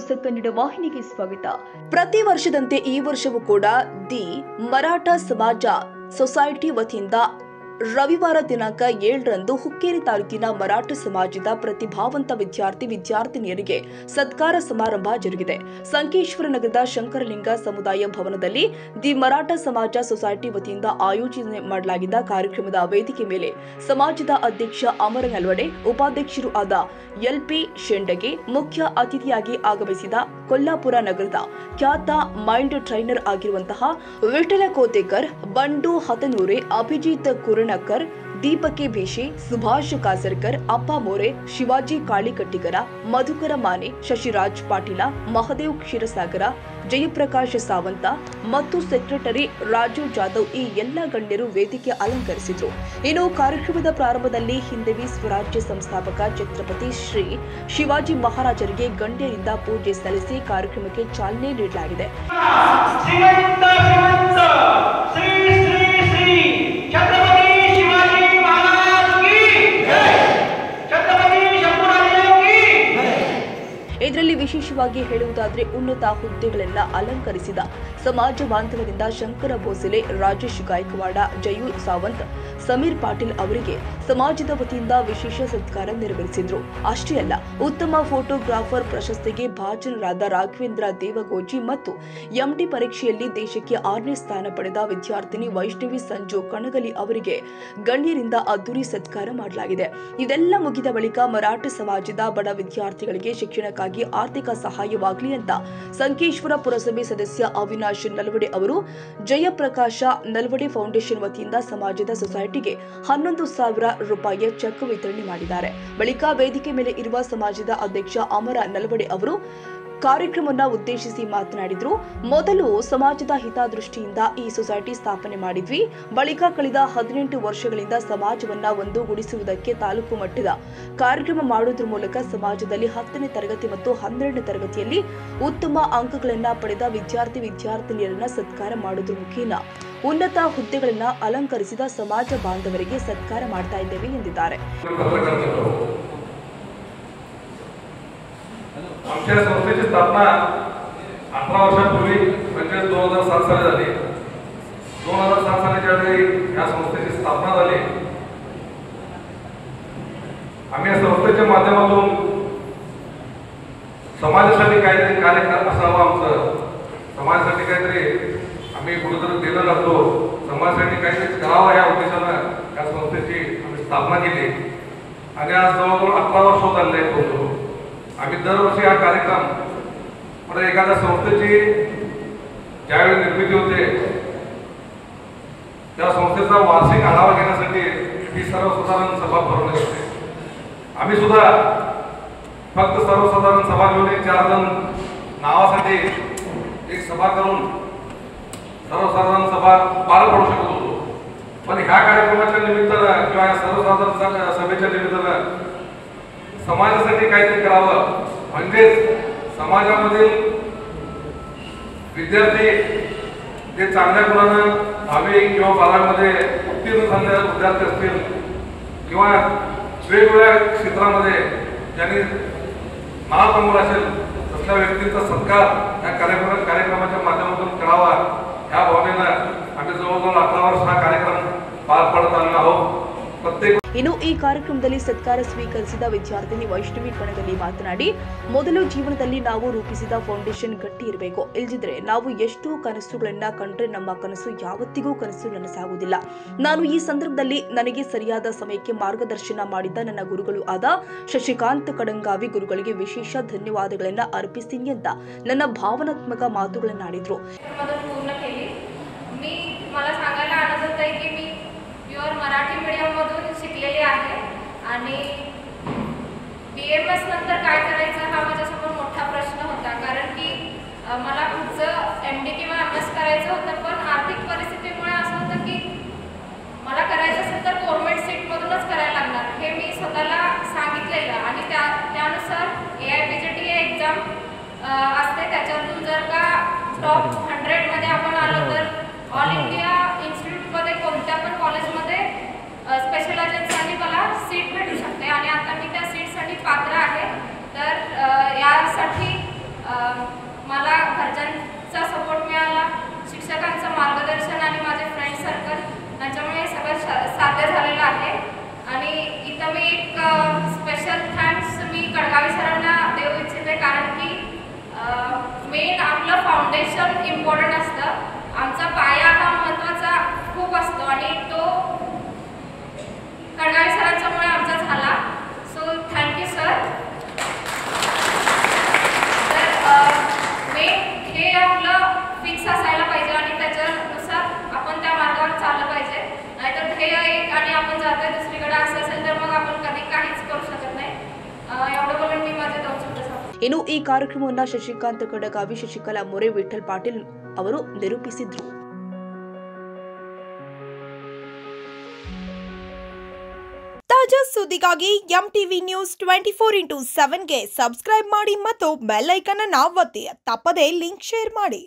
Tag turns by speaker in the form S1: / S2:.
S1: ಹೊಸ ಕನ್ನಡ ವಾಹಿನಿಗೆ ಸ್ವಾಗತ. ಪ್ರತಿ ವರ್ಷದಂತೆ ಈ ವರ್ಷವೂ ಕೂಡ ದಿ ಮರಾಠ ಸಮಾಜ ಸೊಸೈಟಿ ವತಿಯಿಂದ ರವಿವಾರ ದಿನಾಂಕ 7ರಂದು ಹುಕ್ಕೇರಿ ತಾಲೂಕಿನ ಮರಾಠ ಸಮಾಜದ ಪ್ರತಿಭಾವಂತ ವಿದ್ಯಾರ್ಥಿನಿಯರಿಗೆ ಸತ್ಕಾರ ಸಮಾರಂಭ ಜರುಗಿದೆ. ಸಂಕೇಶ್ವರ ನಗರದ ಶಂಕರಲಿಂಗ ಸಮುದಾಯ ಭವನದಲ್ಲಿ ದಿ ಮರಾಠ ಸಮಾಜ ಸೊಸೈಟಿ ವತಿಯಿಂದ ಆಯೋಜನೆ ಮಾಡಲಾಗಿದ್ದ ಕಾರ್ಯಕ್ರಮದ ವೇದಿಕೆ ಮೇಲೆ ಸಮಾಜದ ಅಧ್ಯಕ್ಷ ಅಮರ ನಲ್ವಡೆ, ಉಪಾಧ್ಯಕ್ಷರು ಆದ ಎಲ್ಪಿ ಶೆಂಡಗೆ, ಮುಖ್ಯ ಅತಿಥಿಯಾಗಿ ಆಗಮಿಸಿದ ಕೊಲ್ಲಾಪುರ ನಗರದ ಖ್ಯಾತ ಮೈಂಡ್ ಟ್ರೈನರ್ ಆಗಿರುವಂತಹ ವಿಠಲ ಕೋತೇಕರ್, ಬಂಡು ಹತನೂರೆ, ಅಭಿಜಿತ್ ಕುರಣಕರ್, ದೀಪಕೆ ಭೇಷೆ, ಸುಭಾಷ್ ಕಾಸರ್ಕರ್, ಅಪ್ಪ ಮೋರೆ, ಶಿವಾಜಿ ಕಾಳಿಕಟ್ಟಿಗರ, ಮಧುಕರ ಮಾನೆ, ಶಶಿರಾಜ್ ಪಾಟೀಲ, ಮಹದೇವ್ ಕ್ಷೀರಸಾಗರ, ಜಯಪ್ರಕಾಶ್ ಸಾವಂತ ಮತ್ತು ಸೆಕ್ರೆಟರಿ ರಾಜು ಜಾಧವ್ ಈ ಎಲ್ಲ ಗಣ್ಯರು ವೇದಿಕೆ ಅಲಂಕರಿಸಿದರು. ಇನ್ನು ಕಾರ್ಯಕ್ರಮದ ಪ್ರಾರಂಭದಲ್ಲಿ ಹಿಂದವಿ ಸ್ವರಾಜ್ಯ ಸಂಸ್ಥಾಪಕ ಛತ್ರಪತಿ ಶ್ರೀ ಶಿವಾಜಿ ಮಹಾರಾಜರಿಗೆ ಗಣ್ಯರಿಂದ ಪೂಜೆ ಸಲ್ಲಿಸಿ ಕಾರ್ಯಕ್ರಮಕ್ಕೆ ಚಾಲನೆ ನೀಡಲಾಗಿದೆ. ಇದರಲ್ಲಿ ವಿಶೇಷವಾಗಿ ಹೇಳುವುದಾದರೆ ಉನ್ನತ ಹುದ್ದೆಗಳನ್ನು ಅಲಂಕರಿಸಿದ ಸಮಾಜ ಬಾಂಧವರಿಂದ ಶಂಕರ ಭೋಸಲೆ, ರಾಜೇಶ್ ಗಾಯಕ್ವಾಡ, ಜಯೂ ಸಾವಂತ್, ಸಮೀರ್ ಪಾಟೀಲ್ ಅವರಿಗೆ ಸಮಾಜದ ವತಿಯಿಂದ ವಿಶೇಷ ಸತ್ಕಾರ ನೆರವೇರಿಸಿದ್ರು. ಅಷ್ಟೇ ಅಲ್ಲ, ಉತ್ತಮ ಫೋಟೋಗ್ರಾಫರ್ ಪ್ರಶಸ್ತಿಗೆ ಭಾಜನರಾದ ರಾಘವೇಂದ್ರ ದೇವಗೋಜಿ ಮತ್ತು ಎಂಡಿ ಪರೀಕ್ಷೆಯಲ್ಲಿ ದೇಶಕ್ಕೆ 6ನೇ ಸ್ಥಾನ ಪಡೆದ ವಿದ್ಯಾರ್ಥಿನಿ ವೈಷ್ಣವಿ ಸಂಜು ಕಣಗಲಿ ಅವರಿಗೆ ಗಣ್ಯರಿಂದ ಅದ್ದೂರಿ ಸತ್ಕಾರ ಮಾಡಲಾಗಿದೆ. ಇದೆಲ್ಲ ಮುಗಿದ ಬಳಿಕ ಮರಾಠ ಸಮಾಜದ ಬಡ ವಿದ್ಯಾರ್ಥಿಗಳಿಗೆ ಶಿಕ್ಷಣಕ್ಕಾಗಿ ಆರ್ಥಿಕ ಸಹಾಯವಾಗಲಿ ಅಂತ ಸಂಕೇಶ್ವರ ಪುರಸಭೆ ಸದಸ್ಯ ಅವಿನಾಶ್ ನಲ್ವಡೆ ಅವರು ಜಯಪ್ರಕಾಶ ನಲ್ವಡೆ ಫೌಂಡೇಶನ್ ವತಿಯಿಂದ ಸಮಾಜದ ಸೊಸೈಟಿಗೆ 11,000 ರೂಪಾಯಿಯ ಚೆಕ್ ವಿತರಣೆ ಮಾಡಿದ್ದಾರೆ. ಬಳಿಕ ವೇದಿಕೆ ಮೇಲೆ ಇರುವ ಸಮಾಜದ ಅಧ್ಯಕ್ಷ ಅಮರ ನಲ್ವಡೆ ಅವರು ಕಾರ್ಯಕ್ರಮವನ್ನು ಉದ್ದೇಶಿಸಿ ಮಾತನಾಡಿದ್ರು. ಮೊದಲು ಸಮಾಜದ ಹಿತದೃಷ್ಟಿಯಿಂದ ಈ ಸೊಸೈಟಿ ಸ್ಥಾಪನೆ ಮಾಡಿದ್ವಿ. ಬಳಿಕ ಕಳೆದ 18 ವರ್ಷಗಳಿಂದ ಸಮಾಜವನ್ನ ಒಂದುಗೂಡಿಸುವುದಕ್ಕೆ ತಾಲೂಕು ಮಟ್ಟದ ಕಾರ್ಯಕ್ರಮ ಮಾಡುವುದರ ಮೂಲಕ ಸಮಾಜದಲ್ಲಿ 10ನೇ ತರಗತಿ ಮತ್ತು 12ನೇ ತರಗತಿಯಲ್ಲಿ ಉತ್ತಮ ಅಂಕಗಳನ್ನು ಪಡೆದ ವಿದ್ಯಾರ್ಥಿನಿಯರನ್ನ ಸತ್ಕಾರ ಮಾಡುವುದರ ಮುಖೇನ ಉನ್ನತ ಹುದ್ದೆಗಳನ್ನು ಅಲಂಕರಿಸಿದ ಸಮಾಜ ಬಾಂಧವರಿಗೆ ಸತ್ಕಾರ ಮಾಡ್ತಾ ಇದ್ದೇವೆ ಎಂದಿದ್ದಾರೆ.
S2: आमच्या संस्थेची स्थापना 18 वर्षांपूर्वी म्हणजे 2007 साली झाली. 2007 साली ज्यावेळी या संस्थेची स्थापना झाली, आम्ही या संस्थेच्या माध्यमातून समाजासाठी काहीतरी कार्य करत असावं. आमचं समाजासाठी काहीतरी आम्ही कुठेतरी देणं लागतो, समाजासाठी काहीतरी करावं या उद्देशानं या संस्थेची आम्ही स्थापना केली आणि आज जवळजवळ 18 वर्ष होत आले आहेत. आम्ही दरवर्षी हा कार्यक्रम म्हणजे एखाद्या संस्थेची ज्यावेळी निर्मिती होते त्या संस्थेचा वार्षिक आढावा घेण्यासाठी ही सर्वसाधारण सभा भरवली जाते. आम्ही सुद्धा फक्त सर्वसाधारण सभा घेऊन 4 जण नावासाठी एक सभा करून सर्वसाधारण सभा पार पडू शकत होतो. पण ह्या कार्यक्रमाच्या निमित्तानं किंवा या सर्वसाधारण सभेच्या निमित्तानं समाजासाठी काहीतरी करावं, म्हणजेच समाजामधील विद्यार्थी जे चांगल्या गुणानं 10वी किंवा 12वीमध्ये उत्तीर्ण झालेले विद्यार्थी असतील किंवा वेगवेगळ्या क्षेत्रामध्ये ज्यांनी नाव कमवलं असेल तसल्या व्यक्तींचा सत्कार या कार्यक्रमाच्या माध्यमातून करावा ह्या भावनेनं आम्ही जवळजवळ 18 वर्ष हा कार्यक्रम पार पडत आलेलो आहोत.
S1: ಇನ್ನು ಈ ಕಾರ್ಯಕ್ರಮದಲ್ಲಿ ಸತ್ಕಾರ ಸ್ವೀಕರಿಸಿದ ವಿದ್ಯಾರ್ಥಿನಿ ವೈಷ್ಣವಿ ಕಣಗಲಿ ಮಾತನಾಡಿ, ಮೊದಲು ಜೀವನದಲ್ಲಿ ನಾವು ರೂಪಿಸಿದ ಫೌಂಡೇಶನ್ ಗಟ್ಟಿ ಇರಬೇಕು. ಇಲ್ಲದಿದ್ರೆ ನಾವು ಎಷ್ಟು ಕನಸುಗಳನ್ನ ಕಂಡ್ರೆ ನಮ್ಮ ಕನಸು ಯಾವತ್ತಿಗೂ ಕನಸು ನನಸಾಗುವುದಿಲ್ಲ. ನಾನು ಈ ಸಂದರ್ಭದಲ್ಲಿ ನನಗೆ ಸರಿಯಾದ ಸಮಯಕ್ಕೆ ಮಾರ್ಗದರ್ಶನ ಮಾಡಿದ ನನ್ನ ಗುರುಗಳು ಆದ ಶಶಿಕಾಂತ್ ಕಡಂಗಾವಿ ಗುರುಗಳಿಗೆ ವಿಶೇಷ ಧನ್ಯವಾದಗಳನ್ನ ಅರ್ಪಿಸ್ತೀನಿ ಅಂತ ನನ್ನ ಭಾವನಾತ್ಮಕ ಮಾತುಗಳನ್ನಾಡಿದ್ರು.
S3: मराठी मीडियममधून शिकलेली आहे आणि BMS नंतर काय करायचं हा माझ्यासमोर मोठा प्रश्न होता. कारण की मला पुढचं MD किंवा MS करायचं होतं, पण आर्थिक परिस्थितीमुळे असं होतं की मला करायचं असेल तर गव्हर्नमेंट सीटमधूनच करायला लागणार हे मी स्वतःला सांगितलेलं आणि त्यानुसार AIBJT एक्झाम असते. त्याच्यातून जर का टॉप 100मध्ये आपण आलो तर ऑल इंडिया इन्स्टिट्यूटमध्ये कोणत्या पण कॉलेजमध्ये स्पेशलायझेशनसाठी मला सीट भेटू शकते आणि आता मी त्या सीटसाठी पात्र आहे. तर यासाठी मला घरच्यांचा सपोर्ट मिळाला, शिक्षकांचं मार्गदर्शन आणि माझे फ्रेंड सर्कल यांच्यामुळे हे सगळं साध्य झालेलं आहे. आणि इथं मी एक स्पेशल थँक्स मी कडगावी सरांना देऊ इच्छिते, कारण की मेन आपलं फाउंडेशन इम्पॉर्टंट असतं. आमचा पाया हा महत्त्वाचा खूप असतो आणि तो कडगावी सरांच्यामुळे आमचा झाला. So thank you sir. तर मेन हे आपलं फिक्स असायला पाहिजे आणि त्याच्यानुसार आपण त्या मार्गावर चाललं पाहिजे. नाहीतर ध्येय एक आणि आपण जातोय दुसरीकडे असं असेल तर मग आपण कधी काहीच करू शकत नाही. एवढं बोलून मी माझे 2 शब्द सांगतो.
S1: ಇನ್ನು ಈ ಕಾರ್ಯಕ್ರಮವನ್ನು ಶಶಿಕಾಂತ್ ಕಡಗಾವಿ, ಶಶಿಕಲಾ ಮೊರೆ, ವಿಠಲ್ ಪಾಟೀಲ್ ಅವರು ನಿರೂಪಿಸಿದ್ರು.
S4: ತಾಜಾ ಸುದ್ದಿಗಾಗಿ MTV ನ್ಯೂಸ್ 24/7 ಗೆ ಸಬ್ಸ್ಕ್ರೈಬ್ ಮಾಡಿ ಮತ್ತು ಬೆಲ್ ಐಕಾನ್ ಅನ್ನು ಒತ್ತಿ. ತಪ್ಪದೇ ಲಿಂಕ್ ಶೇರ್ ಮಾಡಿ.